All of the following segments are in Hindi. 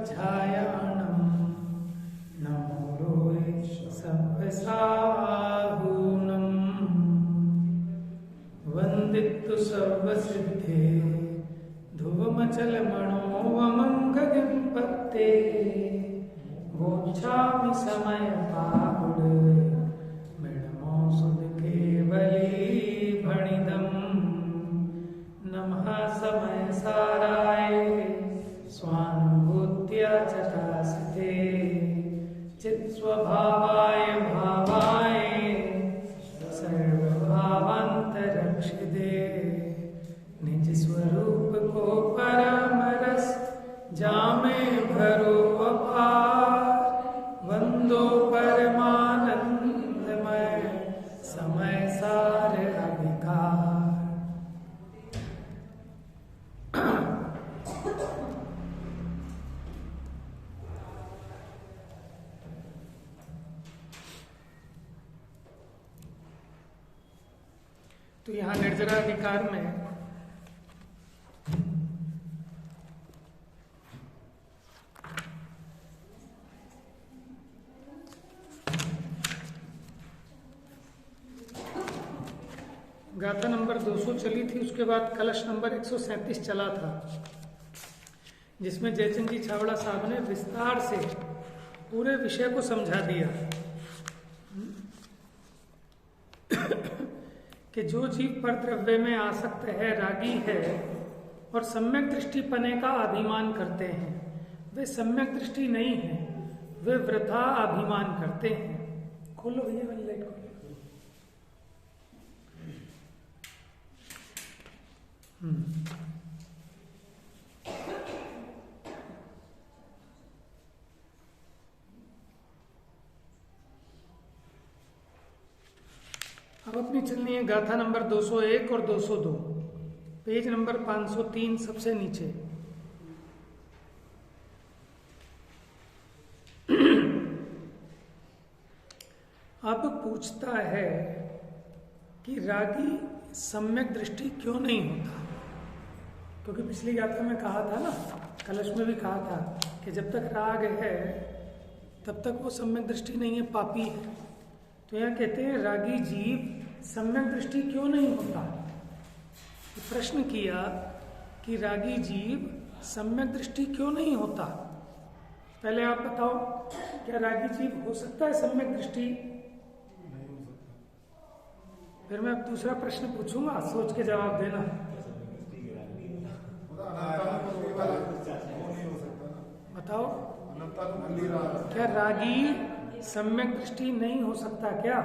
कालज्जायाणं नमो रोहि सर्वसाहूनं वन्दितु सर्वसिद्धे ध्रुवमचलमणोऽवमङ्गगं पत्ते गोच्छामि समयपाहुड मृणमोऽसुधकेवलीभणिदं नमः समयसाराय स्वानुभूत्या चकासिते चित्स्वभावाय भावाय सर्वभावान्तरक्षिते निज स्वरूप को परमरस जामे भरो अपार वंदो परमानंदमय समय सार अभिकार। तो यहाँ निर्जराधिकार में गाथा नंबर 200 चली थी, उसके बाद कलश नंबर 137 चला था, जिसमें जयचंद जी छावड़ा साहब ने विस्तार से पूरे विषय को समझा दिया कि जो जीव पर द्रव्य में आसक्त है, रागी है और सम्यक दृष्टि पने का अभिमान करते हैं, वे सम्यक दृष्टि नहीं है, वे वृथा अभिमान करते हैं। खोलो भैया वाली लाइट खोलो। अब अपनी चलनी है गाथा नंबर 201 और 202, पेज नंबर 503 सबसे नीचे। अब पूछता है कि रागी सम्यक दृष्टि क्यों नहीं होता, क्योंकि पिछली गाथा में कहा था ना, कलश में भी कहा था कि जब तक राग है तब तक वो सम्यक दृष्टि नहीं है, पापी है। तो यहाँ कहते हैं रागी जीव सम्यक दृष्टि क्यों नहीं होता। तो प्रश्न किया कि रागी जीव सम्यक दृष्टि क्यों नहीं होता। पहले आप बताओ, क्या रागी जीव हो सकता है सम्यक दृष्टि? नहीं हो सकता। फिर मैं दूसरा प्रश्न पूछूंगा, सोच के जवाब देना। बताओ, क्या रागी सम्यक दृष्टि नहीं हो सकता क्या?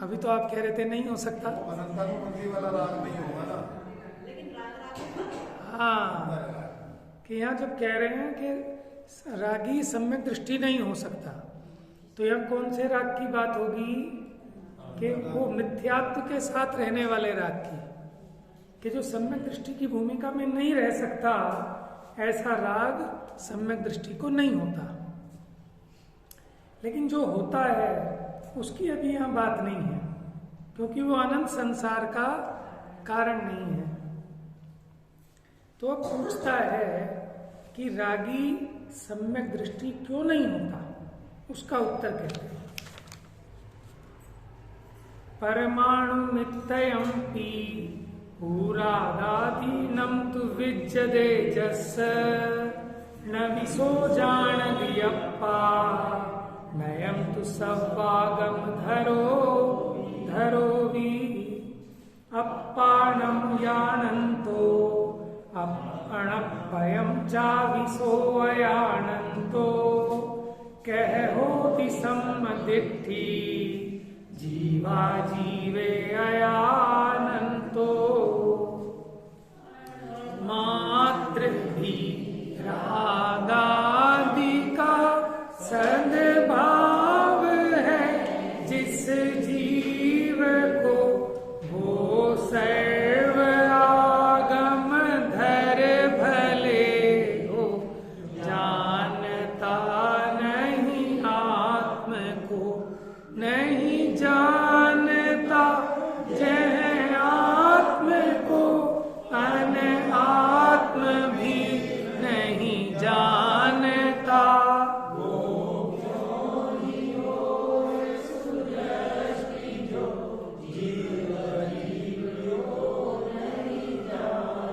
अभी तो आप कह रहे थे नहीं हो सकता। वाला राग नहीं होगा ना। हाँ, कि यहाँ जब कह रहे हैं कि रागी सम्यक दृष्टि नहीं हो सकता, तो यहाँ कौन से राग की बात होगी? कि वो मिथ्यात्व के साथ रहने वाले राग की, कि जो सम्यक दृष्टि की भूमिका में नहीं रह सकता, ऐसा राग सम्यक दृष्टि को नहीं होता। लेकिन जो होता है उसकी अभी यहाँ बात नहीं है, क्योंकि वो अनंत संसार का कारण नहीं है। तो अब पूछता है कि रागी सम्यक दृष्टि क्यों नहीं होता, उसका उत्तर कहते हैं। परमाणु नित्ययम्पि पूरादादीनं तु विज्जते जस्स न विसो जानदियप्पा नयं तु सव्वागम धरो वि अप्पाणं यानन्तो अणप्पयं चाविसो अयानन्तो कहो सम्मदिट्ठी जीवा जीवे अयानन्तो मातृभि रागादि का सद्भाव है जिस जीव को वो सर्व आगम धर भले हो जानता नहीं आत्म को नहीं जानता जह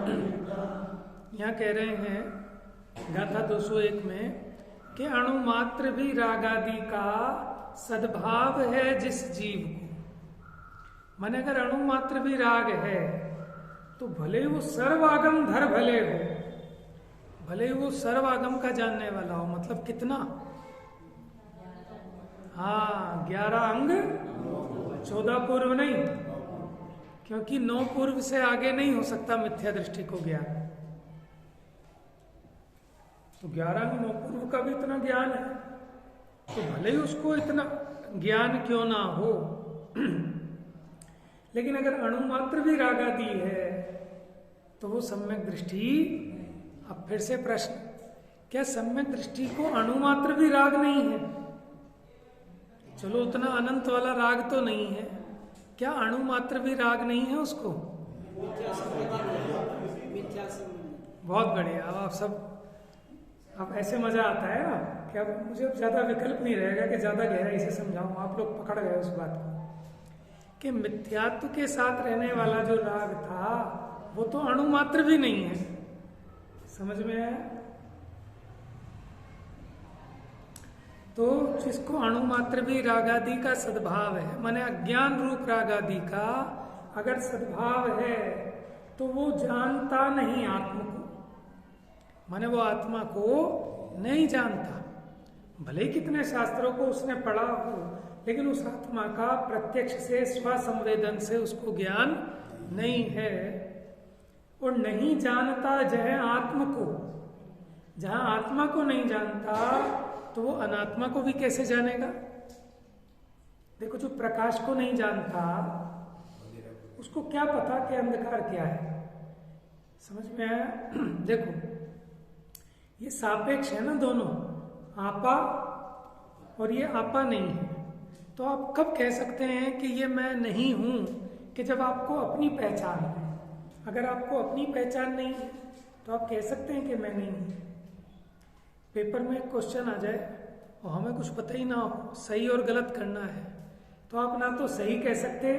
यहाँ कह रहे हैं गाथा 201 में कि अणुमात्र भी रागादि का सद्भाव है जिस जीव को। माने अगर अणुमात्र भी राग है तो भले ही वो सर्वागम धर भले हो, भले ही वो सर्वागम का जानने वाला हो। मतलब कितना? हाँ, 11 अंग 14 पूर्व नहीं, क्योंकि 9 पूर्व से आगे नहीं हो सकता मिथ्या दृष्टि को ज्ञान। तो 11 अंग 9 पूर्व का भी इतना ज्ञान है, तो भले ही उसको इतना ज्ञान क्यों ना हो लेकिन अगर अणुमात्र भी रागादि है तो वो सम्यक दृष्टि। अब फिर से प्रश्न, क्या सम्यक दृष्टि को अणुमात्र भी राग नहीं है? चलो उतना अनंत वाला राग तो नहीं है, क्या अणुमात्र भी राग नहीं है उसको? बहुत बढ़िया। अब आप सब, अब ऐसे मजा आता है ना कि अब मुझे ज्यादा विकल्प नहीं रहेगा कि ज्यादा गहराई से समझाऊं। आप लोग पकड़ गए उस बात को कि मिथ्यात्व के साथ रहने वाला जो राग था वो तो अणुमात्र भी नहीं है। समझ में आया? तो जिसको अणुमात्र भी रागादि का सद्भाव है, माने अज्ञान रूप रागादि का अगर सद्भाव है तो वो जानता नहीं आत्मा को। माने वो आत्मा को नहीं जानता, भले कितने शास्त्रों को उसने पढ़ा हो, लेकिन उस आत्मा का प्रत्यक्ष से स्वसंवेदन से उसको ज्ञान नहीं है। और नहीं जानता जहाँ आत्मा को, जहां आत्मा को नहीं जानता तो वो अनात्मा को भी कैसे जानेगा? देखो, जो प्रकाश को नहीं जानता उसको क्या पता कि अंधकार क्या है? समझ में आया? देखो, ये सापेक्ष है ना दोनों, आपा और ये आपा नहीं है। तो आप कब कह सकते हैं कि ये मैं नहीं हूं? कि जब आपको अपनी पहचान है। अगर आपको अपनी पहचान नहीं है तो आप कह सकते हैं कि मैं नहीं हूं। पेपर में एक क्वेश्चन आ जाए और हमें कुछ पता ही ना हो, सही और गलत करना है, तो आप ना तो सही कह सकते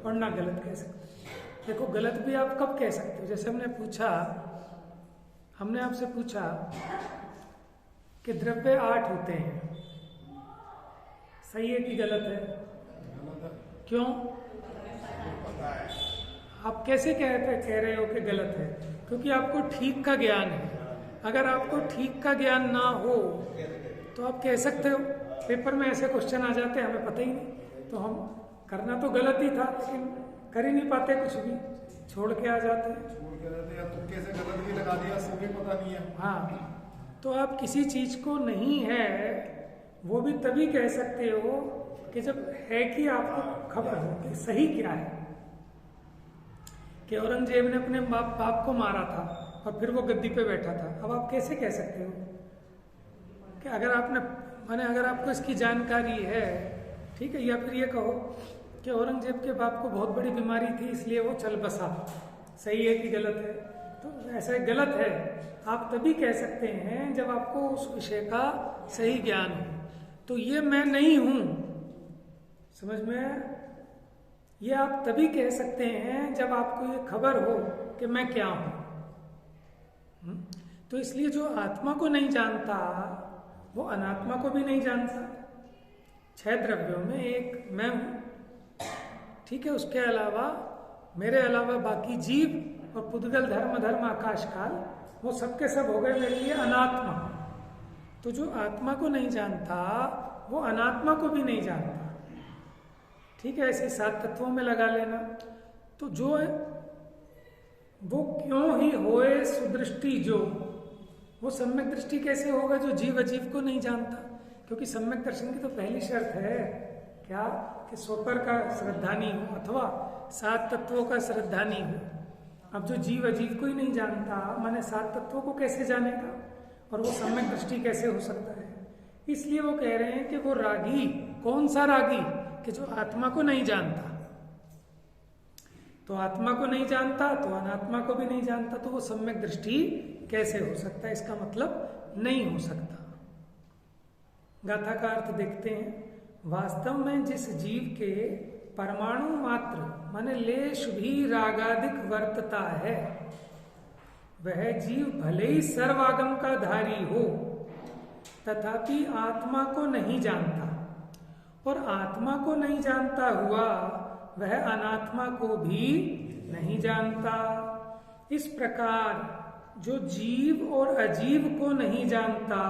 और ना गलत कह सकते। देखो, गलत भी आप कब कह सकते हो? जैसे हमने आपसे पूछा कि द्रव्य 8 होते हैं, सही है कि गलत है? क्यों? आप कैसे कह रहे हो कि गलत है? क्योंकि आपको ठीक का ज्ञान है। अगर आपको ठीक का ज्ञान ना हो तो आप कह सकते हो। पेपर में ऐसे क्वेश्चन आ जाते हैं, हमें पता ही नहीं, तो हम करना तो गलत ही था, लेकिन कर ही नहीं पाते, कुछ भी छोड़ के आ जाते हैं। तो कैसे गलत भी लगा दिया, सभी पता नहीं है। हाँ, तो आप किसी चीज को नहीं है वो भी तभी कह सकते हो कि जब है कि आपको खबर हो कि सही क्या है। कि औरंगजेब ने अपने बाप को मारा था और फिर वो गद्दी पे बैठा था। अब आप कैसे कह सकते हो कि अगर आपको इसकी जानकारी है, ठीक है, या फिर ये कहो कि औरंगजेब के बाप को बहुत बड़ी बीमारी थी इसलिए वो चल बसा, सही है कि गलत है? तो ऐसा गलत है आप तभी कह सकते हैं जब आपको उस विषय का सही ज्ञान हो। तो ये मैं नहीं हूं, समझ में? ये आप तभी कह सकते हैं जब आपको ये खबर हो कि मैं क्या हूं। तो इसलिए जो आत्मा को नहीं जानता वो अनात्मा को भी नहीं जानता। 6 द्रव्यों में एक मैं हूं, ठीक है, उसके अलावा मेरे अलावा बाकी जीव और पुद्गल धर्म आकाश काल वो सबके सब हो गए मेरे लिए अनात्मा। तो जो आत्मा को नहीं जानता वो अनात्मा को भी नहीं जानता, ठीक है। ऐसे 7 तत्वों में लगा लेना। तो जो है वो क्यों ही होए सुदृष्टि, जो वो सम्यक दृष्टि कैसे होगा जो जीव अजीव को नहीं जानता? क्योंकि सम्यक दर्शन की तो पहली शर्त है क्या कि स्वपर का श्रद्धानी हो अथवा 7 तत्वों का श्रद्धानी हो। अब जो जीव अजीव को ही नहीं जानता, माने 7 तत्वों को कैसे जानेगा और वो सम्यक दृष्टि कैसे हो सकता है? इसलिए वो कह रहे हैं कि वो रागी, कौन सा रागी? कि जो आत्मा को नहीं जानता। तो आत्मा को नहीं जानता तो अनात्मा को भी नहीं जानता, तो वो सम्यक दृष्टि कैसे हो सकता है? इसका मतलब नहीं हो सकता। गाथा का अर्थ देखते हैं। वास्तव में जिस जीव के परमाणु मात्र माने लेश भी रागादिक वर्तता है, वह जीव भले ही सर्वागम का धारी हो तथापि आत्मा को नहीं जानता, और आत्मा को नहीं जानता हुआ वह अनात्मा को भी नहीं जानता। इस प्रकार जो जीव और अजीव को नहीं जानता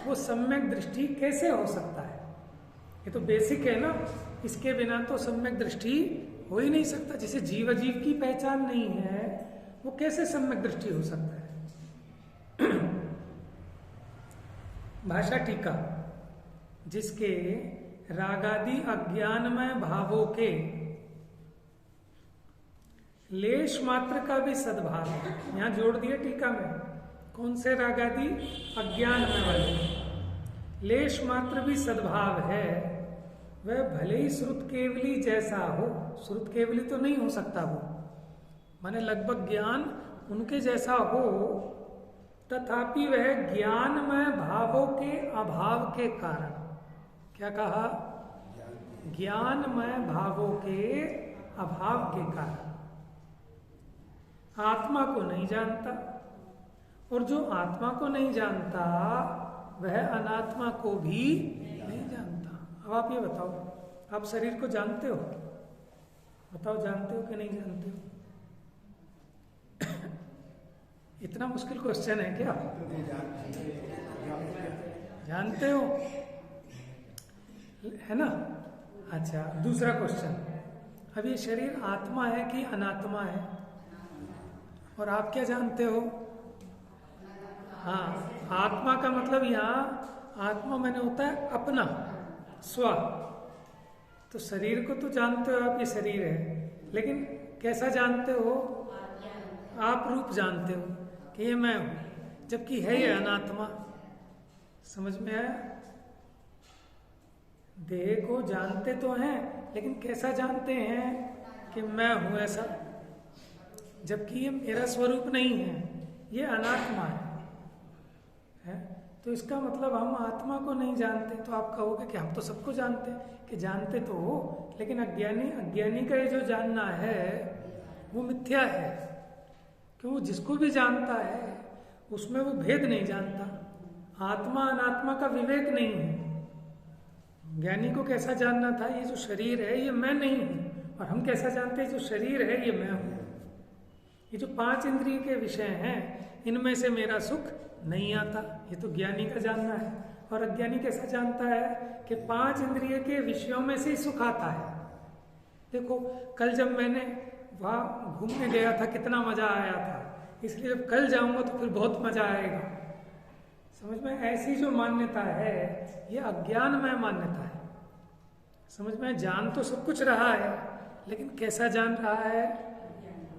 वो सम्यक दृष्टि कैसे हो सकता है? ये तो बेसिक है ना, इसके बिना तो सम्यक दृष्टि हो ही नहीं सकता। जिसे जीव अजीव की पहचान नहीं है वो कैसे सम्यक दृष्टि हो सकता है? भाषा टीका, जिसके रागादि अज्ञानमय भावों के लेश मात्र का भी सद्भाव है। यहां जोड़ दिया टीका में, कौन से रागादि? अज्ञानमय वाले। लेश मात्र भी सद्भाव है, वह भले ही श्रुत केवली जैसा हो। श्रुत केवली तो नहीं हो सकता वो, माने लगभग ज्ञान उनके जैसा हो, तथापि वह ज्ञानमय भावों के अभाव के कारण, क्या कहा? ज्ञानमय भावों के अभाव के कारण आत्मा को नहीं जानता, और जो आत्मा को नहीं जानता वह अनात्मा को भी नहीं जानता। अब आप ये बताओ, आप शरीर को जानते हो? बताओ, जानते हो कि नहीं जानते हो? इतना मुश्किल क्वेश्चन है क्या? जानते हो, है ना? अच्छा, दूसरा क्वेश्चन, अब ये शरीर आत्मा है कि अनात्मा है? और आप क्या जानते हो? हाँ, आत्मा का मतलब यहाँ आत्मा मैंने होता है अपना, स्व। तो शरीर को तो जानते हो आप, ये शरीर है, लेकिन कैसा जानते हो? आप रूप जानते हो कि ये मैं हूं, जबकि है ये अनात्मा। समझ में आया? देह को जानते तो हैं, लेकिन कैसा जानते हैं? कि मैं हूं ऐसा, जबकि ये मेरा स्वरूप नहीं है, ये अनात्मा है? तो इसका मतलब हम आत्मा को नहीं जानते। तो आप कहोगे कि हम तो सबको जानते हैं, कि जानते तो हो, लेकिन अज्ञानी का ये जो जानना है वो मिथ्या है। क्यों? जिसको भी जानता है उसमें वो भेद नहीं जानता, आत्मा अनात्मा का विवेक नहीं है। ज्ञानी को कैसा जानना था? ये जो शरीर है ये मैं नहीं हूं, और हम कैसा जानते हैं? जो शरीर है ये मैं हूं। ये जो 5 इंद्रिय के विषय हैं इनमें से मेरा सुख नहीं आता, ये तो ज्ञानी का जानना है। और अज्ञानी कैसा जानता है? कि 5 इंद्रिय के विषयों में से ही सुख आता है। देखो, कल जब मैंने वहां घूमने गया था कितना मजा आया था, इसलिए जब कल जाऊंगा तो फिर बहुत मजा आएगा। समझ में? ऐसी जो मान्यता है ये अज्ञानमय मान्यता है। समझ में? जान तो सब कुछ रहा है, लेकिन कैसा जान रहा है?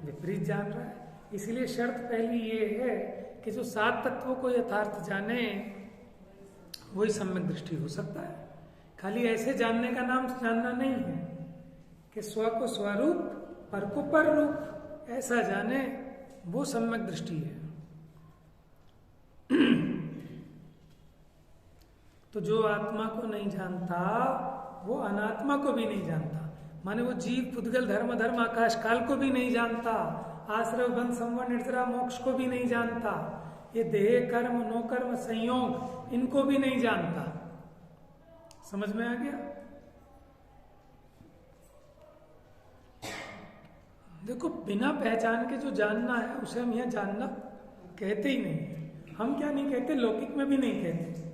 विपरीत जान रहा है। इसलिए शर्त पहली ये है कि जो 7 तत्वों को यथार्थ जाने वही सम्यक दृष्टि हो सकता है। खाली ऐसे जानने का नाम जानना नहीं है कि स्व को स्वरूप, पर को पर रूप, ऐसा जाने वो सम्यक दृष्टि है। तो जो आत्मा को नहीं जानता वो अनात्मा को भी नहीं जानता। माने वो जीव, पुद्गल, धर्म, आकाश, काल को भी नहीं जानता, आश्रय, बंध, संवर, निर्जरा, मोक्ष को भी नहीं जानता, ये देह, कर्म, नो कर्म, संयोग, इनको भी नहीं जानता। समझ में आ गया? देखो, बिना पहचान के जो जानना है उसे हम यहाँ जानना कहते ही नहीं। हम क्या नहीं कहते? लौकिक में भी नहीं कहते।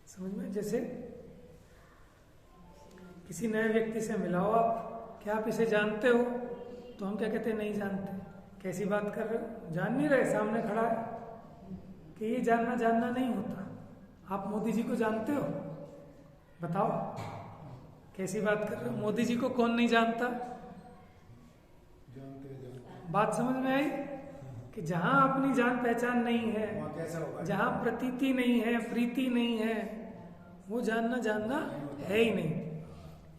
समझ में? जैसे किसी नए व्यक्ति से मिलाओ आप, क्या आप इसे जानते हो? तो हम क्या कहते हैं? नहीं जानते। कैसी बात कर रहे हो? जान नहीं रहे, सामने खड़ा है। कि ये जानना नहीं होता। आप मोदी जी को जानते हो? बताओ, कैसी बात कर रहे हो? मोदी जी को कौन नहीं जानता? बात समझ में आई? कि जहां अपनी जान पहचान नहीं है, जहां प्रतीति नहीं है, प्रीति नहीं है, वो जानना है ही नहीं।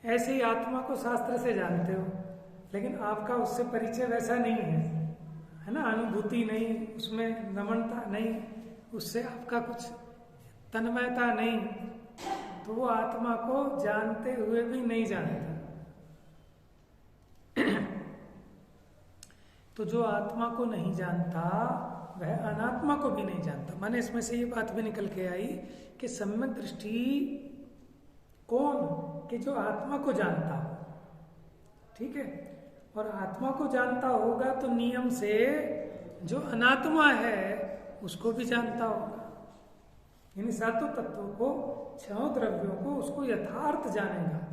ऐसे ही आत्मा को शास्त्र से जानते हो, लेकिन आपका उससे परिचय वैसा नहीं है ना? अनुभूति नहीं, उसमें नमनता नहीं, उससे आपका कुछ तन्मयता नहीं, तो वो आत्मा को जानते हुए भी नहीं जानता। तो जो आत्मा को नहीं जानता वह अनात्मा को भी नहीं जानता। माने इसमें से ये बात भी निकल के आई कि सम्यक दृष्टि कौन, कि जो आत्मा को जानता हो, ठीक है। और आत्मा को जानता होगा तो नियम से जो अनात्मा है उसको भी जानता होगा। यानी सातों तत्वों को, छहों द्रव्यों को, उसको यथार्थ जानेगा।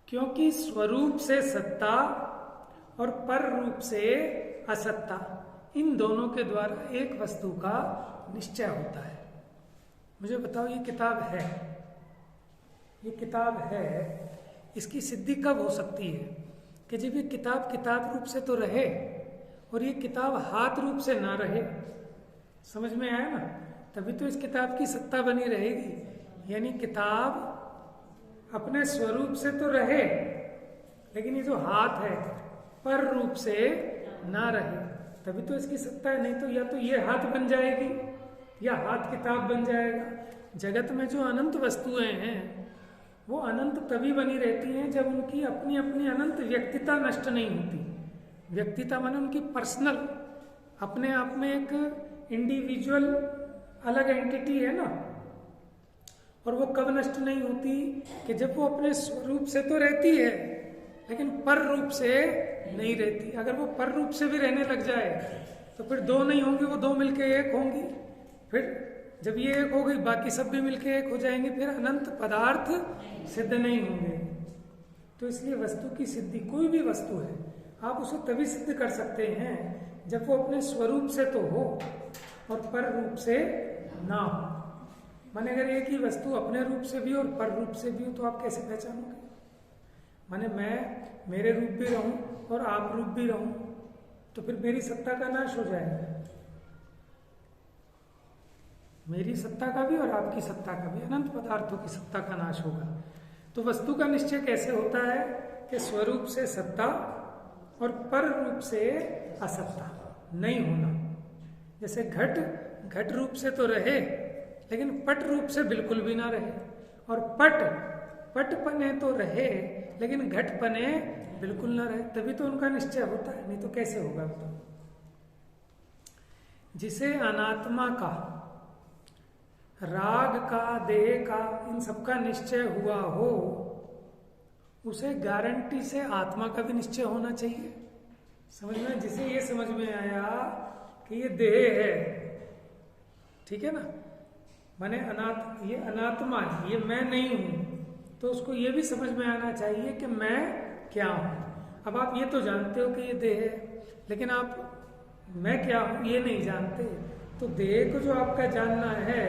क्योंकि स्वरूप से सत्ता और पर रूप से असत्ता, इन दोनों के द्वारा एक वस्तु का निश्चय होता है। मुझे बताओ, ये किताब है, ये किताब है, इसकी सिद्धि कब हो सकती है? कि जब ये किताब किताब रूप से तो रहे और ये किताब हाथ रूप से ना रहे। समझ में आया ना? तभी तो इस किताब की सत्ता बनी रहेगी। यानी किताब अपने स्वरूप से तो रहे, लेकिन ये जो हाथ है पर रूप से ना रहे, तभी तो इसकी सत्ता है। नहीं तो या तो ये हाथ बन जाएगी या हाथ किताब बन जाएगा। जगत में जो अनंत वस्तुएं हैं वो अनंत तभी बनी रहती हैं जब उनकी अपनी अपनी अनंत व्यक्तिता नष्ट नहीं होती। व्यक्तिता माने उनकी पर्सनल, अपने आप में एक इंडिविजुअल अलग एंटिटी है ना। और वो कब नष्ट नहीं होती? कि जब वो अपने स्वरूप से तो रहती है लेकिन पर रूप से नहीं रहती। अगर वो पर रूप से भी रहने लग जाए तो फिर दो नहीं होंगी, वो दो मिलके एक होंगी। फिर जब ये एक हो गई बाकी सब भी मिलके एक हो जाएंगे, फिर अनंत पदार्थ सिद्ध नहीं होंगे। तो इसलिए वस्तु की सिद्धि, कोई भी वस्तु है, आप उसे तभी सिद्ध कर सकते हैं जब वो अपने स्वरूप से तो हो और पर रूप से ना हो। माने अगर एक ही वस्तु अपने रूप से भी और पर रूप से भी हो तो आप कैसे पहचानोगे? माने मैं मेरे रूप भी रहूं और आप रूप भी रहूं तो फिर मेरी सत्ता का नाश हो जाएगा। मेरी सत्ता का भी और आपकी सत्ता का भी, अनंत पदार्थों की सत्ता का नाश होगा। तो वस्तु का निश्चय कैसे होता है? कि स्वरूप से सत्ता और पर रूप से असत्ता नहीं होना। जैसे घट रूप से तो रहे लेकिन पट रूप से बिल्कुल भी ना रहे, और पट पने तो रहे लेकिन घट पने बिल्कुल ना रहे, तभी तो उनका निश्चय होता है। नहीं तो कैसे होगा? तो जिसे अनात्मा का, राग का, देह का, इन सबका निश्चय हुआ हो उसे गारंटी से आत्मा का भी निश्चय होना चाहिए। समझ में? जिसे ये समझ में आया कि ये देह है, ठीक है ना, माने ये अनात्मा है, ये मैं नहीं हूं, तो उसको ये भी समझ में आना चाहिए कि मैं क्या हूं। अब आप ये तो जानते हो कि ये देह है, लेकिन आप मैं क्या हूं ये नहीं जानते। तो देह को जो आपका जानना है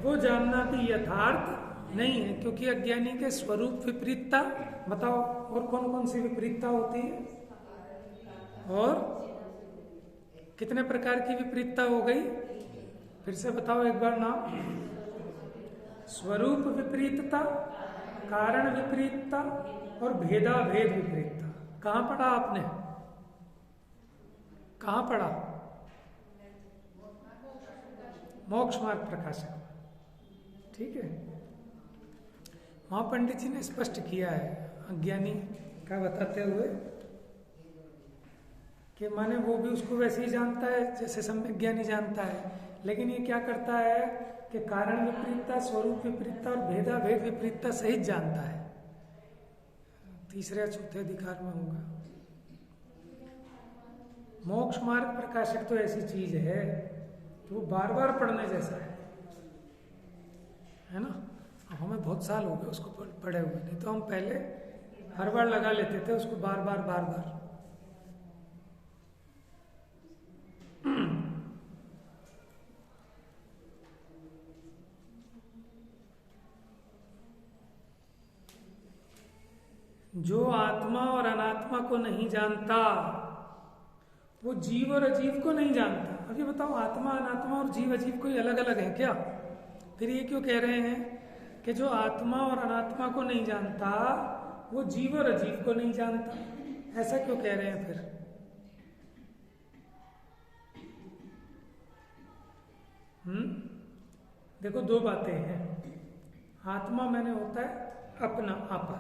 वो जानना भी यथार्थ नहीं है, क्योंकि अज्ञानी के स्वरूप विपरीतता। बताओ और कौन कौन सी विपरीतता होती है? और कितने प्रकार की विपरीतता हो गई? फिर से बताओ एक बार नाम। स्वरूप विपरीतता, कारण विपरीतता और भेदा भेद विपरीतता। कहां पढ़ा आपने? कहां पढ़ा? मोक्ष मार्ग प्रकाशक, ठीक है। वहां पंडित जी ने स्पष्ट किया है अज्ञानी का बताते हुए कि माने वो भी उसको वैसे ही जानता है जैसे सम्यक ज्ञानी जानता है, लेकिन ये क्या करता है कि कारण विपरीतता, स्वरूप विपरीतता और भेदा भेद विपरीतता सहित जानता है। तीसरे या चौथे अधिकार में होगा। मोक्ष मार्ग प्रकाशक तो ऐसी चीज है कि वो बार बार पढ़ने जैसा है ना। अब हमें बहुत साल हो गए उसको पढ़े हुए, नहीं तो हम पहले हर बार लगा लेते थे उसको बार बार। जो आत्मा और अनात्मा को नहीं जानता वो जीव और अजीव को नहीं जानता। अब ये बताओ, आत्मा अनात्मा और जीव अजीव कोई अलग अलग है क्या? फिर ये क्यों कह रहे हैं कि जो आत्मा और अनात्मा को नहीं जानता वो जीव और अजीव को नहीं जानता? ऐसा क्यों कह रहे हैं? फिर देखो, दो बातें हैं। आत्मा मैंने होता है अपना आपा,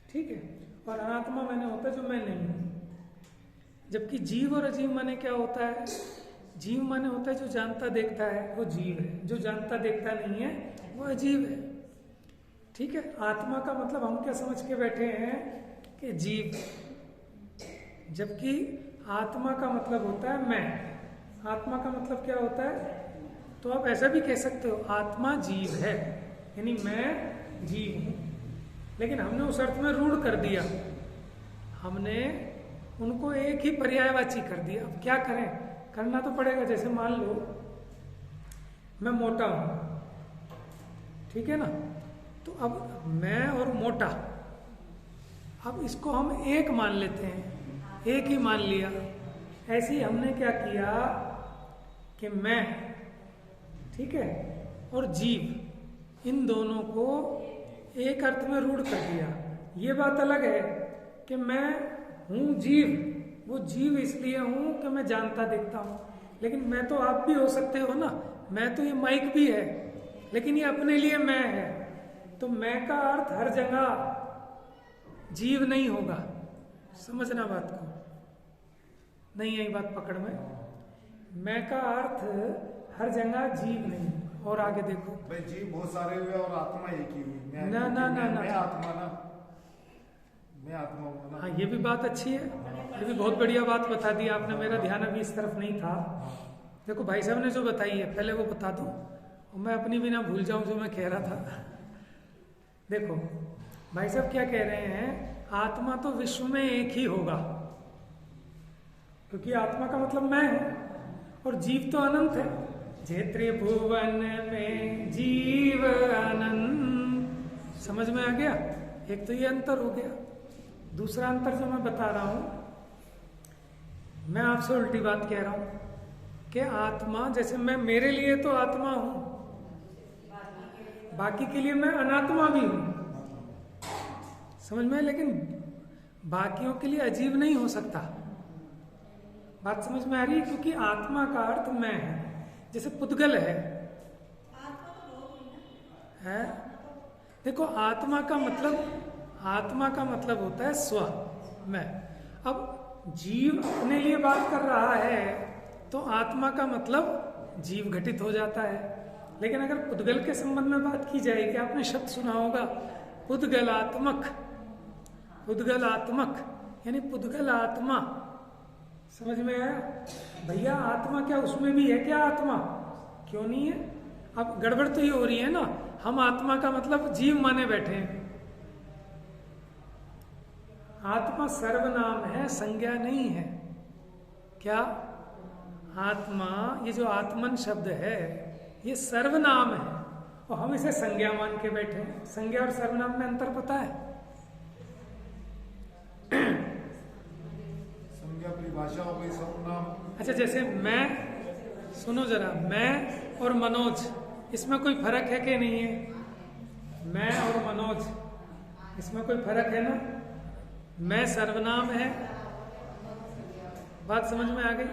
ठीक है, और अनात्मा माने होता है जो मैं नहीं हूं। जबकि जीव और अजीव माने क्या होता है? जीव माने होता है जो जानता देखता है वो जीव है, जो जानता देखता नहीं है वो अजीव है। ठीक है, आत्मा का मतलब हम क्या समझ के बैठे हैं कि जीव, जबकि आत्मा का मतलब होता है मैं। आत्मा का मतलब क्या होता है? तो आप ऐसा भी कह सकते हो आत्मा जीव है, यानी मैं जीव हूं। लेकिन हमने उस अर्थ में रूढ़ कर दिया, हमने उनको एक ही पर्यायवाची कर दिया। अब क्या करें, करना तो पड़ेगा। जैसे मान लो मैं मोटा हूं, ठीक है ना, तो अब मैं और मोटा, अब इसको हम एक मान लेते हैं, एक ही मान लिया। ऐसे ही हमने क्या किया कि मैं, ठीक है, और जीव, इन दोनों को एक अर्थ में रूढ़ कर दिया। ये बात अलग है कि मैं हूं जीव, वो जीव इसलिए हूं कि मैं जानता देखता हूं। लेकिन मैं तो आप भी हो सकते हो ना, मैं तो ये माइक भी है, लेकिन ये अपने लिए मैं है। तो मैं का अर्थ हर जगह जीव नहीं होगा। समझना बात को, नहीं आई बात पकड़ में? मैं का अर्थ हर जगह जीव नहीं। और आगे देखो भाई, जीव बहुत सारे हुए और आत्मा एक ही हुई। ना ना ना ना, मैं आत्मा ना, मैं आत्मा हूं ना। हाँ ये भी बात अच्छी है, ये भी बहुत बढ़िया बात बता दी आपने। मेरा ध्यान अभी इस तरफ नहीं था। देखो भाई साहब ने जो बताई है पहले वो बता दो, और मैं अपनी भी ना भूल जाऊं जो मैं कह रहा था। देखो भाई साहब क्या कह रहे हैं, आत्मा तो विश्व में एक ही होगा, क्योंकि आत्मा का मतलब मैं हूं और जीव तो अनंत है। जे त्रिभुवन में जीव अनंत, समझ में आ गया? एक तो ये अंतर हो गया। दूसरा अंतर जो मैं बता रहा हूं, मैं आपसे उल्टी बात कह रहा हूं कि आत्मा, जैसे मैं मेरे लिए तो आत्मा हूं, बाकी के लिए मैं अनात्मा भी हूं, समझ में? लेकिन बाकियों के लिए अजीब नहीं हो सकता। बात समझ में आ रही है? क्योंकि आत्मा का अर्थ मैं है। जैसे पुद्गल है, देखो आत्मा का मतलब होता है स्व, मैं। अब जीव अपने लिए बात कर रहा है तो आत्मा का मतलब जीव घटित हो जाता है। लेकिन अगर पुद्गल के संबंध में बात की जाएगी, आपने शब्द सुना होगा पुद्गलात्मक, पुद्गलात्मक यानी पुद्गल आत्मा। समझ में आया भैया? आत्मा क्या उसमें भी है क्या आत्मा? क्यों नहीं है? अब गड़बड़ तो ये हो रही है ना, हम आत्मा का मतलब जीव माने बैठे हैं। आत्मा सर्वनाम है, संज्ञा नहीं है। क्या आत्मा, ये जो आत्मन शब्द है ये सर्वनाम है और हम इसे संज्ञा मान के बैठे हैं। संज्ञा और सर्वनाम में अंतर पता है? संज्ञा परिभाषा हो गई, सर्वनाम। अच्छा, जैसे मैं, सुनो जरा, मैं और मनोज, इसमें कोई फर्क है कि नहीं है? मैं और मनोज, इसमें कोई फर्क है ना? मैं सर्वनाम है, बात समझ में आ गई?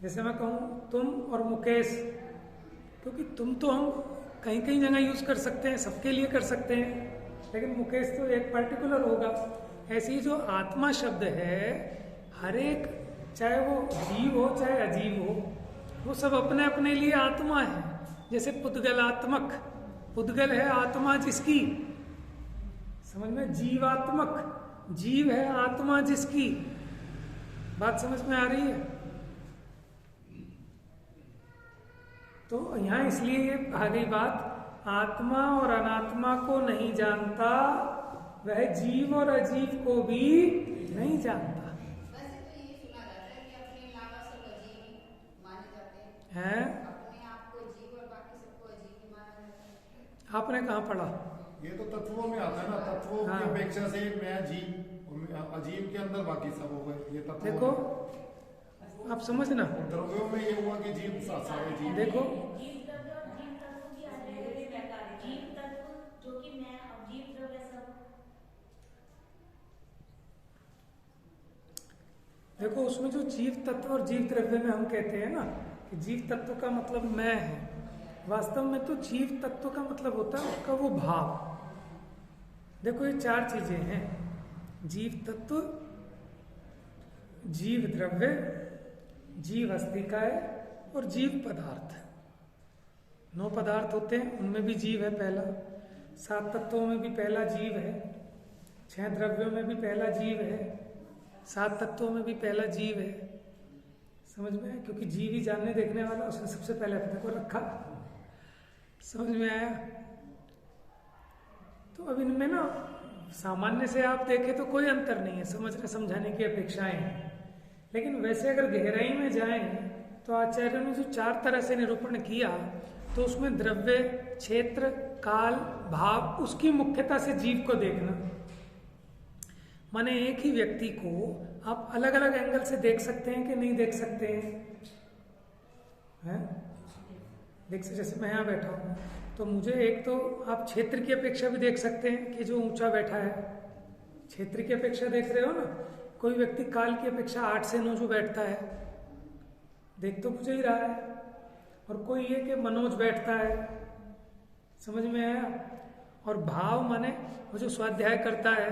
जैसे मैं कहूं तुम और मुकेश, क्योंकि तुम तो हम कहीं कहीं जगह यूज कर सकते हैं, सबके लिए कर सकते हैं, लेकिन मुकेश तो एक पर्टिकुलर होगा। ऐसी जो आत्मा शब्द है, हर एक, चाहे वो जीव हो चाहे अजीव हो, वो सब अपने अपने लिए आत्मा है। जैसे पुद्गलात्मक, पुद्गल है आत्मा जिसकी, समझ में? जीवात्मक, जीव है आत्मा जिसकी। बात समझ में आ रही है? तो यहां इसलिए ये आ गई बात, आत्मा और अनात्मा को नहीं जानता, वह जीव और अजीव को भी नहीं जानता है। आपने कहाँ पढ़ा? ये तो तत्वों में आता है ना, तत्वों की अपेक्षा से मैं जीव, अजीव के अंदर बाकी सब हो गए। ये तत्व देखो आप समझना, द्रव्यों में ये हुआ कि जीव सारे जीव। देखो देखो उसमें जो जीव तत्व और जीव द्रव्य में हम कहते हैं ना कि जीव तत्व का मतलब मैं है, वास्तव में तो जीव तत्व का मतलब होता है उसका वो भाव। देखो ये चार चीजें हैं, जीव तत्व, जीव द्रव्य, जीव अस्तिकाय और जीव पदार्थ। 9 पदार्थ होते हैं, उनमें भी जीव है पहला। 7 तत्वों में भी पहला जीव है। 6 द्रव्यों में भी पहला जीव है। 7 तत्वों में भी पहला जीव है। समझ में आया? क्योंकि जीव ही जानने देखने वाला, उसने सबसे पहले अपने को रखा। समझ में आया? तो अब इनमें ना सामान्य से आप देखें तो कोई अंतर नहीं है, समझने समझाने की अपेक्षाएं हैं। लेकिन वैसे अगर गहराई में जाएं तो आचार्य ने जो 4 तरह से निरूपण किया, तो उसमें द्रव्य, क्षेत्र, काल, भाव, उसकी मुख्यता से जीव को देखना। माने एक ही व्यक्ति को आप अलग अलग एंगल से देख सकते हैं कि नहीं देख सकते हैं? देख सकते, जैसे मैं यहाँ बैठा हूँ तो मुझे एक तो आप क्षेत्र की अपेक्षा भी देख सकते हैं कि जो ऊंचा बैठा है, क्षेत्र की अपेक्षा देख रहे हो ना। कोई व्यक्ति काल की अपेक्षा 8 से 9 जो बैठता है, देख तो मुझे ही रहा है। और कोई ये कि मनोज बैठता है। समझ में आया? और भाव माने वो जो स्वाध्याय करता है,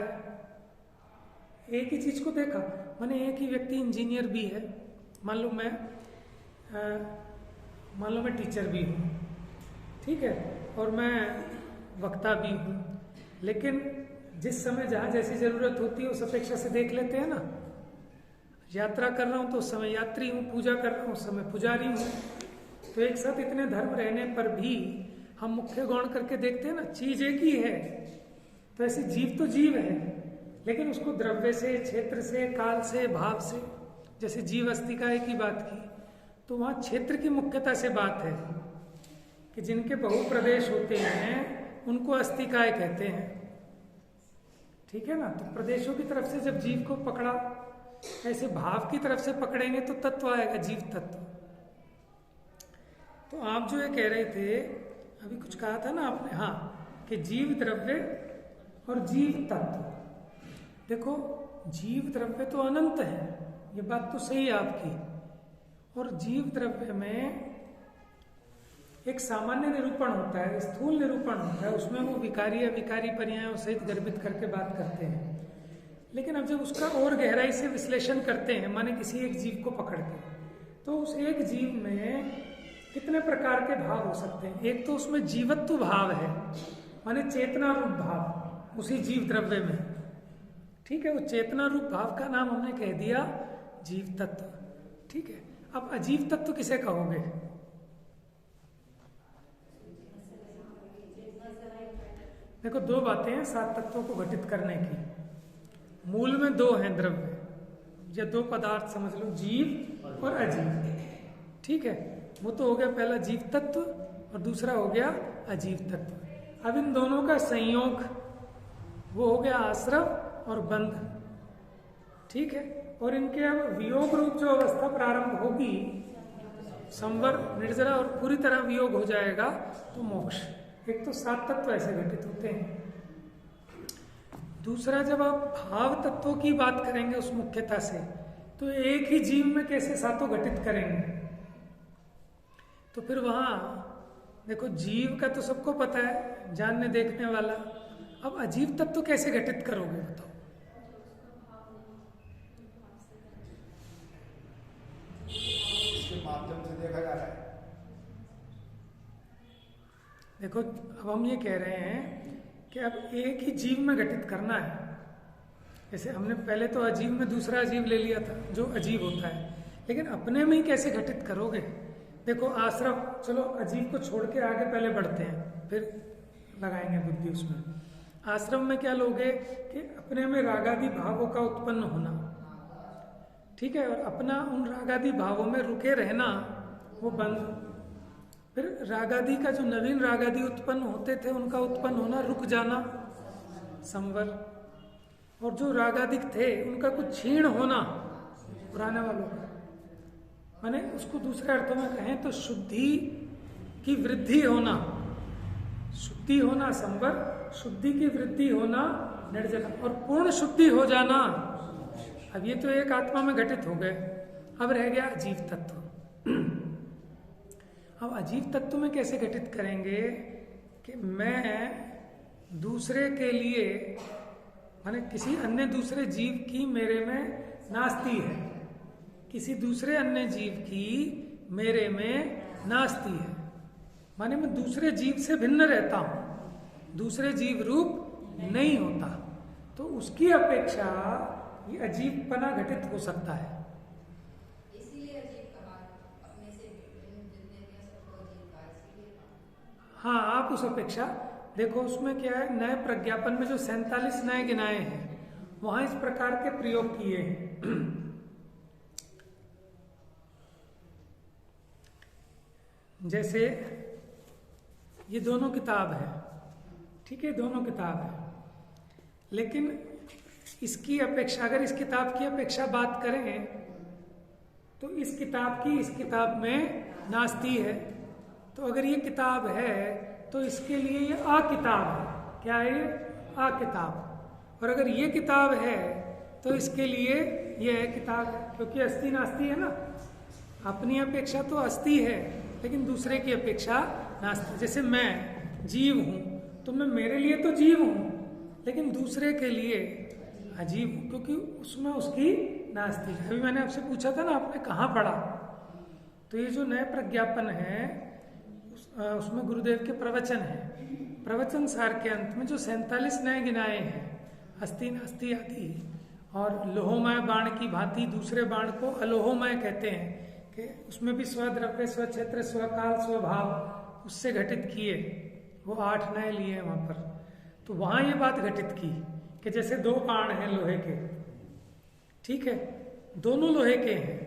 एक ही चीज को देखा। माने एक ही व्यक्ति इंजीनियर भी है, मान लो मैं टीचर भी हूँ, ठीक है, और मैं वक्ता भी हूँ। लेकिन जिस समय जहाँ जैसी जरूरत होती है उस अपेक्षा से देख लेते हैं ना। यात्रा कर रहा हूँ तो उस समय यात्री हूँ, पूजा कर रहा हूँ उस समय पुजारी हूँ। तो एक साथ इतने धर्म रहने पर भी हम मुख्य गौण करके देखते हैं ना, चीज एक ही है। तो ऐसे जीव तो जीव है, लेकिन उसको द्रव्य से, क्षेत्र से, काल से, भाव से, जैसे जीव अस्तिकाय की बात की, तो वहां क्षेत्र की मुख्यता से बात है कि जिनके बहुप्रदेश होते हैं उनको अस्तिकाय कहते हैं। ठीक है ना? तो प्रदेशों की तरफ से जब जीव को पकड़ा, ऐसे भाव की तरफ से पकड़ेंगे तो तत्व आएगा, जीव तत्व। तो आप जो ये कह रहे थे, अभी कुछ कहा था ना आपने, हाँ, कि जीव द्रव्य और जीव तत्व। देखो, जीव द्रव्य तो अनंत है, ये बात तो सही है आपकी। और जीव द्रव्य में एक सामान्य निरूपण होता है, स्थूल निरूपण होता है, उसमें वो विकारी अविकारी पर्यायों सहित गर्भित करके बात करते हैं। लेकिन अब जब उसका और गहराई से विश्लेषण करते हैं, माने किसी एक जीव को पकड़ के, तो उस एक जीव में कितने प्रकार के भाव हो सकते हैं। एक तो उसमें जीवत्व भाव है, माने चेतना रूप भाव उसी जीव द्रव्य में, ठीक है। वो चेतना रूप भाव का नाम हमने कह दिया जीव तत्व, ठीक है। अब अजीव तत्व किसे कहोगे? देखो, 2 बातें हैं 7 तत्वों को घटित करने की। मूल में 2 हैं द्रव्य, या 2 पदार्थ समझ लो, जीव और अजीव, ठीक है। वो तो हो गया पहला जीव तत्व और दूसरा हो गया अजीव तत्व। अब इन दोनों का संयोग वो हो गया आश्रव और बंध, ठीक है। और इनके अब वियोग रूप जो अवस्था प्रारंभ होगी, संवर, निर्जरा, और पूरी तरह वियोग हो जाएगा तो मोक्ष। एक तो 7 तत्व ऐसे घटित होते हैं। दूसरा, जब आप भाव तत्वों की बात करेंगे उस मुख्यता से, तो एक ही जीव में कैसे 7 घटित करेंगे? तो फिर वहां देखो, जीव का तो सबको पता है, जानने देखने वाला। अब अजीव तत्व कैसे घटित करोगे बताओ? इसके माध्यम से देखा जा रहा है। देखो, अब हम ये कह रहे हैं कि अब एक ही जीव में घटित करना है। जैसे हमने पहले तो अजीव में दूसरा अजीव ले लिया था जो अजीव होता है, लेकिन अपने में ही कैसे घटित करोगे? देखो, आश्रव, चलो अजीव को छोड़ के आगे पहले बढ़ते हैं, फिर लगाएंगे बुद्धि उसमें। आश्रम में क्या लोगे कि अपने में रागादि भावों का उत्पन्न होना, ठीक है, और अपना उन रागादि भावों में रुके रहना, वो बंद। फिर रागादि का जो नवीन रागादि उत्पन्न होते थे उनका उत्पन्न होना, रुक जाना, संवर। और जो रागादिक थे उनका कुछ क्षीण होना, पुराने वालों का, माने उसको दूसरे अर्थों में कहें तो शुद्धि की वृद्धि होना, शुद्धि होना संवर, शुद्धि की वृद्धि होना निर्जला, और पूर्ण शुद्धि हो जाना। अब ये तो एक आत्मा में घटित हो गए। अब रह गया अजीव तत्व। अब अजीव तत्व में कैसे घटित करेंगे कि मैं दूसरे के लिए माने किसी अन्य दूसरे जीव की मेरे में नास्ती है, किसी दूसरे अन्य जीव की मेरे में नास्ती है, माने मैं दूसरे जीव से भिन्न रहता हूं, दूसरे जीव रूप नहीं होता, तो उसकी अपेक्षा ये अजीबपना घटित हो सकता है। इसीलिए अजीब कहा, अपने से जितने भी हैं सबको अजीब कहा, इसीलिए। हाँ, आप उस अपेक्षा देखो, उसमें क्या है, नए प्रज्ञापन में जो 47 नए गिनाए हैं वहां इस प्रकार के प्रयोग किए हैं। जैसे ये दोनों किताब है, ठीक है, दोनों किताब है, लेकिन इसकी अपेक्षा, अगर इस किताब की अपेक्षा बात करें तो इस किताब की इस किताब में नास्ती है, तो अगर ये किताब है तो इसके लिए ये आ किताब है। क्या है ये? आ किताब। और अगर ये किताब है तो इसके लिए ये है किताब, क्योंकि अस्थि नास्ती है ना, अपनी अपेक्षा तो अस्थि है लेकिन दूसरे की अपेक्षा नास्ती। जैसे मैं जीव हूं तो मैं मेरे लिए तो जीव हूं लेकिन दूसरे के लिए अजीब हूं, क्योंकि उसमें उसकी नास्ती है। अभी मैंने आपसे पूछा था ना, आपने कहाँ पढ़ा, तो ये जो नए प्रज्ञापन है उसमें गुरुदेव के प्रवचन है, प्रवचन सार के अंत में जो 47 नए गिनाए हैं, अस्थि नास्ति आदि, और लोहोमय बाण की भांति दूसरे बाण को अलोहोमय कहते हैं कि उसमें भी स्वद्रव्य, स्वक्षेत्र, स्वकाल, स्वभाव उससे घटित किए, वो 8 नए लिए हैं वहां पर। तो वहां ये बात घटित की कि जैसे 2 बाण हैं लोहे के, ठीक है, दोनों लोहे के हैं,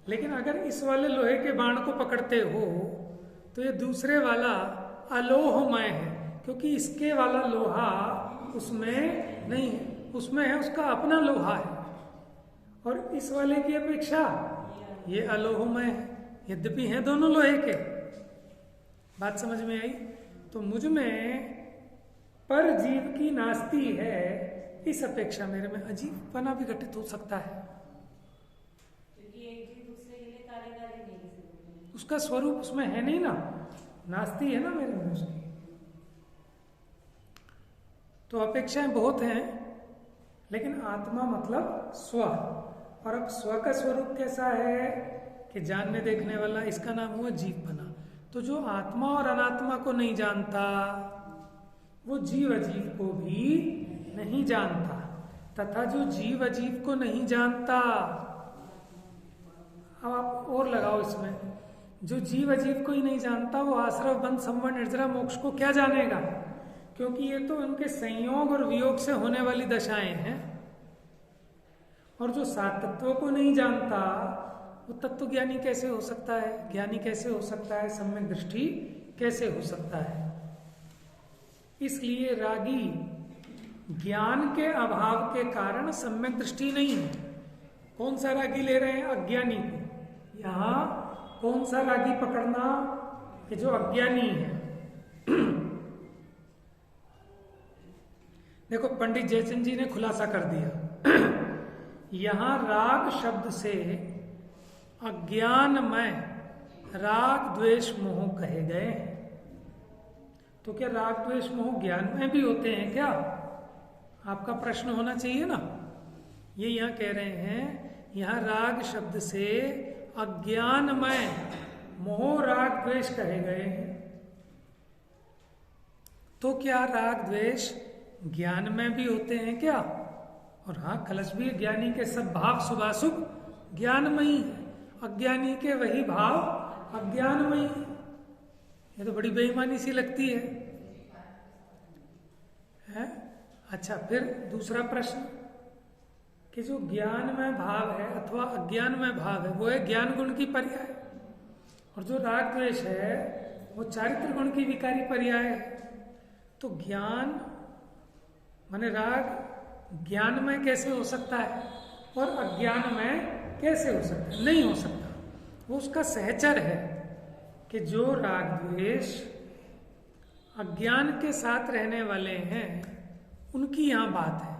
लेकिन अगर इस वाले लोहे के बाण को पकड़ते हो तो ये दूसरे वाला अलोहमय है, क्योंकि इसके वाला लोहा उसमें नहीं है, उसमें है उसका अपना लोहा है, और इस वाले की अपेक्षा ये अलोहमय है, यद्यपि हैं दोनों लोहे के। बात समझ में आई? तो मुझ में पर जीव की नास्ती है, इस अपेक्षा मेरे में अजीबपना भी घटित हो सकता है, क्योंकि एक जीव दूसरे के लिए कार्यकारी नहीं है, उसका स्वरूप उसमें है नहीं ना, नास्ती है ना मेरे में उसकी। तो अपेक्षाएं बहुत हैं, लेकिन आत्मा मतलब स्व, और अब स्व का स्वरूप कैसा है कि जानने देखने वाला, इसका नाम हुआ जीवपना। तो जो आत्मा और अनात्मा को नहीं जानता वो जीव अजीव को भी नहीं जानता, तथा जो जीव अजीव को नहीं जानता, अब आप और लगाओ इसमें, जो जीव अजीव को ही नहीं जानता वो आश्रव बंध संवर निर्जरा मोक्ष को क्या जानेगा, क्योंकि ये तो उनके संयोग और वियोग से होने वाली दशाएं हैं। और जो सात तत्वों को नहीं जानता वो तत्व ज्ञानी कैसे हो सकता है, ज्ञानी कैसे हो सकता है, सम्यक दृष्टि कैसे हो सकता है। इसलिए रागी ज्ञान के अभाव के कारण सम्यक दृष्टि नहीं है। कौन सा रागी ले रहे हैं? अज्ञानी को। यहां कौन सा रागी पकड़ना कि जो अज्ञानी है। देखो पंडित जयचंद जी ने खुलासा कर दिया, यहां राग शब्द से अज्ञानमय राग द्वेष मोह कहे गए। तो क्या राग द्वेष मोह ज्ञान में भी होते हैं क्या? आपका प्रश्न होना चाहिए ना। ये यहां कह रहे हैं, यहां राग शब्द से अज्ञानमय मोह राग द्वेष कहे गए हैं। तो क्या राग द्वेष ज्ञान में भी होते हैं क्या? और हाँ, कलश भी ज्ञानी के सब भाव शुभाशुभ ज्ञानमयी है, अज्ञानी के वही भाव अज्ञानमयी। ये तो बड़ी बेईमानी सी लगती है? अच्छा, फिर दूसरा प्रश्न कि जो ज्ञान में भाव है अथवा अज्ञान में भाव है वो है ज्ञान गुण की पर्याय, और जो राग द्वेष है वो चारित्र गुण की विकारी पर्याय है। तो ज्ञान माने राग ज्ञान में कैसे हो सकता है और अज्ञान में कैसे हो सकता है? नहीं हो सकता। वो उसका सहचर है कि जो राग द्वेष अज्ञान के साथ रहने वाले हैं उनकी यहां बात है,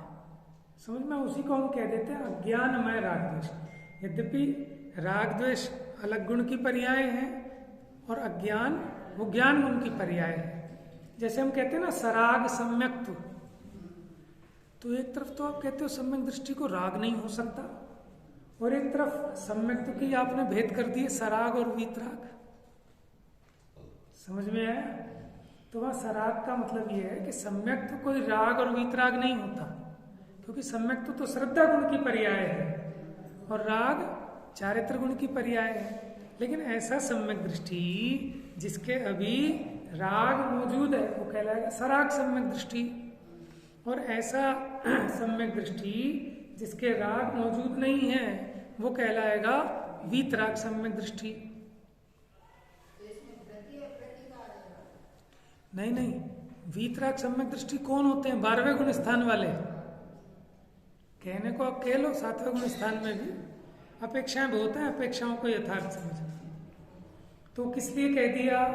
समझ में, उसी को हम कह देते हैं अज्ञानमय राग द्वेष। यद्यपि राग द्वेष अलग गुण की पर्याय है और अज्ञान वो ज्ञान गुण की पर्याय है। जैसे हम कहते हैं ना सराग सम्यक्त्व, तो तो एक तरफ तो आप कहते हो सम्यक दृष्टि को राग नहीं हो सकता, और एक तरफ सम्यक तो की आपने भेद कर दिए सराग और वीतराग। समझ में आया? तो वहां सराग का मतलब यह है कि सम्यक तो कोई राग और वीतराग नहीं होता, क्योंकि सम्यक तो श्रद्धा गुण की पर्याय है और राग चारित्र गुण की पर्याय है। लेकिन ऐसा सम्यक दृष्टि जिसके अभी राग मौजूद है वो कहलाएगा सराग सम्यक दृष्टि, और ऐसा सम्यक दृष्टि जिसके राग मौजूद नहीं है वो कहलाएगा वीतराग सम्यक दृष्टि। नहीं, वीतराग सम्यक दृष्टि कौन होते हैं? 12वें गुण स्थान वाले। कहने को आप कह लो 7वें गुण स्थान में भी अपेक्षाएं बहुत हैं, अपेक्षाओं को यथार्थ समझना। तो किस लिए कह दिया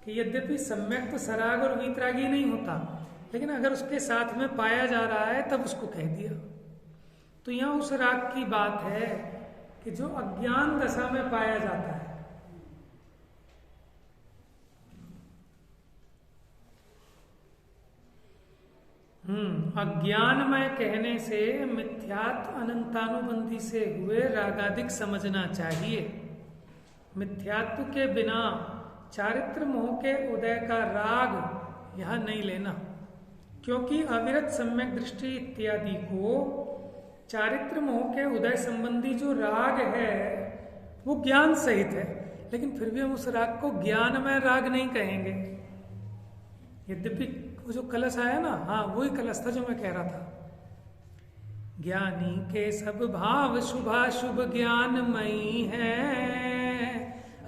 कि यद्यपि सम्यक तो सराग और वीतरागी नहीं होता, लेकिन अगर उसके साथ में पाया जा रहा है तब उसको कह दिया। तो यहां उस राग की बात है कि जो अज्ञान दशा में पाया जाता है। अज्ञानमय कहने से मिथ्यात्व अनंतानुबंधी से हुए रागादिक समझना चाहिए। मिथ्यात्व के बिना चारित्र मोह के उदय का राग यहां नहीं लेना, क्योंकि अविरत सम्यक दृष्टि इत्यादि को चारित्र मोह के उदय संबंधी जो राग है वो ज्ञान सहित है, लेकिन फिर भी हम उस राग को ज्ञानमय राग नहीं कहेंगे। यद्यपि वो जो कलश आया ना, हाँ वही कलश था जो मैं कह रहा था। ज्ञानी के सब भाव शुभाशुभ ज्ञानमयी है,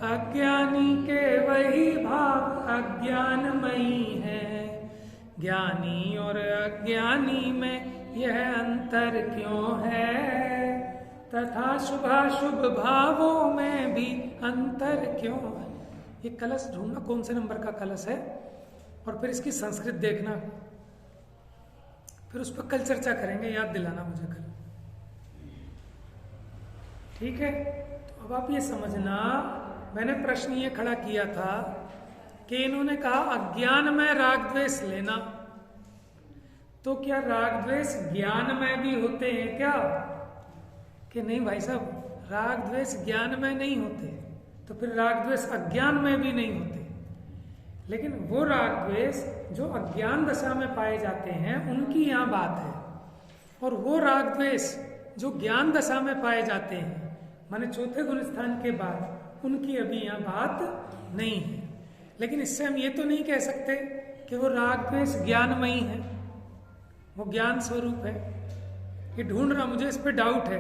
अज्ञानी के वही भाव अज्ञानमयी है। ज्ञानी और अज्ञानी में यह अंतर क्यों है, तथा शुभाशुभ भावों में भी अंतर क्यों है। ये कलश ढूंढना कौन से नंबर का कलश है, और फिर इसकी संस्कृत देखना, फिर उस पर कल चर्चा करेंगे, याद दिलाना मुझे कल। ठीक है? तो अब आप ये समझना, मैंने प्रश्न ये खड़ा किया था कि इन्होंने कहा अज्ञान में राग द्वेष लेना, तो क्या राग द्वेष ज्ञान में भी होते हैं क्या? कि नहीं भाई साहब, राग द्वेष ज्ञान में नहीं होते, तो फिर राग द्वेष अज्ञान में भी नहीं होते। लेकिन वो राग द्वेष जो अज्ञान दशा में पाए जाते हैं उनकी यहाँ बात है, और वो राग द्वेष जो ज्ञान दशा में पाए जाते हैं माने चौथे गुण स्थान के बाद, उनकी अभी यहाँ बात नहीं है। लेकिन इससे हम ये तो नहीं कह सकते कि वो राग द्वेष ज्ञानमयी है, वो ज्ञान स्वरूप है। ये ढूंढ रहा, मुझे इस पर डाउट है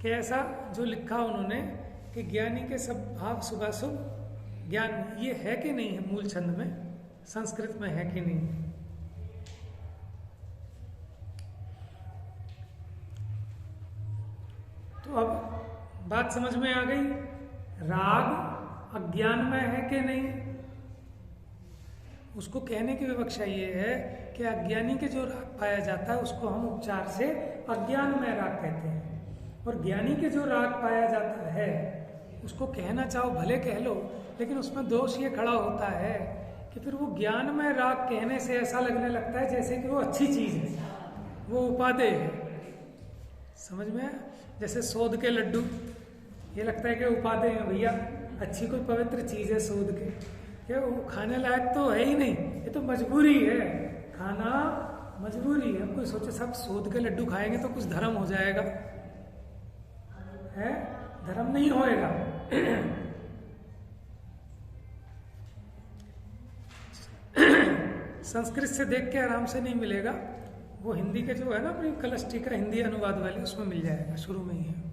कि ऐसा जो लिखा उन्होंने कि ज्ञानी के सब भाव शुभाशुभ ज्ञान, ये है कि नहीं है मूल छंद में, संस्कृत में है कि नहीं। तो अब बात समझ में आ गई, राग अज्ञान में है कि नहीं। उसको कहने की विवक्षा ये है कि अज्ञानी के जो राग पाया जाता है उसको हम उपचार से अज्ञान में राग कहते हैं, और ज्ञानी के जो राग पाया जाता है उसको कहना चाहो भले कह लो, लेकिन उसमें दोष ये खड़ा होता है कि फिर वो ज्ञान में राग कहने से ऐसा लगने लगता है जैसे कि वो अच्छी चीज है, वो उपादेय है। समझ में? जैसे सोद के लड्डू, ये लगता है कि उपादेय है भैया, अच्छी कोई पवित्र चीज है सोद के, क्या वो खाने लायक तो है ही नहीं, ये तो मजबूरी है, खाना मजबूरी है। कोई सोचे सब सोद के लड्डू खाएंगे तो कुछ धर्म हो जाएगा, है? धर्म नहीं होएगा। संस्कृत से देख के आराम से नहीं मिलेगा, वो हिंदी के जो है ना अपनी कलस्टी का हिंदी अनुवाद वाली, उसमें मिल जाएगा, शुरू में ही है।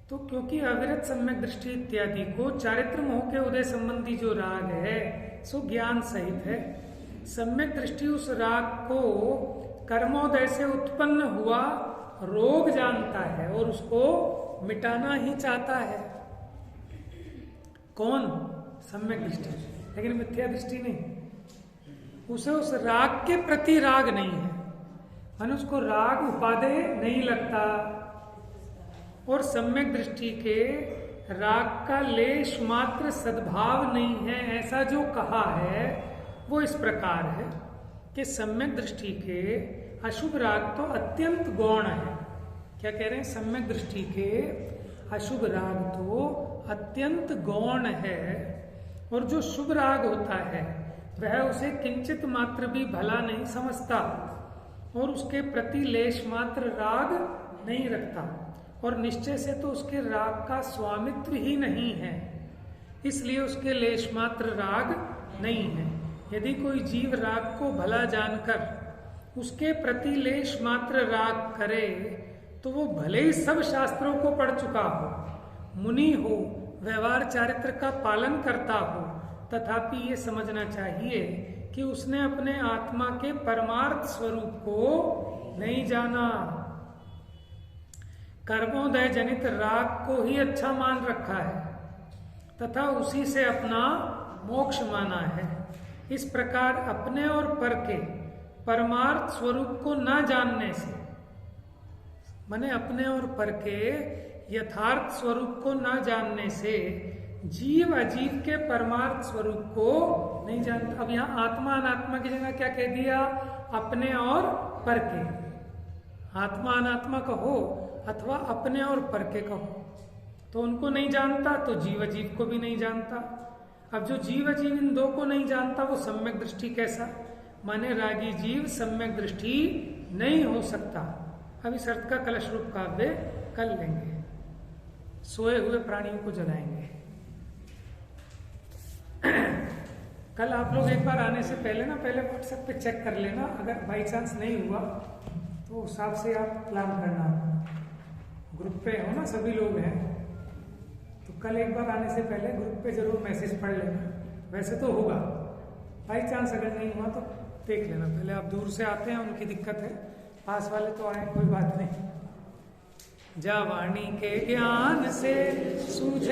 तो क्योंकि अविरत सम्यक दृष्टि इत्यादि को चारित्र मोह के उदय संबंधी जो राग है सो ज्ञान सहित है। सम्यक दृष्टि उस राग को कर्मोदय से उत्पन्न हुआ रोग जानता है और उसको मिटाना ही चाहता है। कौन? सम्यक दृष्टि, लेकिन मिथ्या दृष्टि नहीं। उसे उस राग के प्रति राग नहीं है, माने उसको राग उपादेय नहीं लगता, और सम्यक दृष्टि के राग का लेश मात्र सद्भाव नहीं है, ऐसा जो कहा है वो इस प्रकार है कि सम्यक दृष्टि के अशुभ राग तो अत्यंत गौण है। क्या कह रहे हैं? सम्यक दृष्टि के अशुभ राग तो अत्यंत गौण है, और जो शुभ राग होता है वह उसे किंचित मात्र भी भला नहीं समझता और उसके प्रति लेश मात्र राग नहीं रखता, और निश्चय से तो उसके राग का स्वामित्व ही नहीं है, इसलिए उसके लेश मात्र राग नहीं है। यदि कोई जीव राग को भला जानकर उसके प्रति लेश मात्र राग करे तो वो भले ही सब शास्त्रों को पढ़ चुका हो, मुनि हो, व्यवहार चारित्र का पालन करता हो, तथापि ये समझना चाहिए कि उसने अपने आत्मा के परमार्थ स्वरूप को नहीं जाना। कर्मोदय जनित राग को ही अच्छा मान रखा है तथा उसी से अपना मोक्ष माना है। इस प्रकार अपने और पर के परमार्थ स्वरूप को न जानने से, माने अपने और पर के यथार्थ स्वरूप को न जानने से जीव अजीव के परमार्थ स्वरूप को नहीं जानता। अब यहाँ आत्मा अनात्मा की जगह क्या कह दिया? अपने और पर के। आत्मा अनात्मा कहो अथवा अपने और पर के कहो, तो उनको नहीं जानता तो जीव अजीव को भी नहीं जानता। अब जो जीव अजीव इन दो को नहीं जानता वो सम्यक दृष्टि कैसा? माने रागी जीव सम्यक दृष्टि नहीं हो सकता। अब इस अर्थ का कलश रूप काव्य कर लेंगे। सोए हुए प्राणियों को जगाएंगे। कल आप लोग एक बार आने से पहले व्हाट्सएप पे चेक कर लेना, अगर बाई चांस नहीं हुआ तो उस हिसाब से आप प्लान करना। ग्रुप पे हो ना, सभी लोग हैं, तो कल एक बार आने से पहले ग्रुप पे जरूर मैसेज पढ़ लेना। वैसे तो होगा, बाई चांस अगर नहीं हुआ तो देख लेना पहले। आप दूर से आते हैं, उनकी दिक्कत है, पास वाले तो आए, कोई बात नहीं। जा वाणी के ज्ञान से सूझे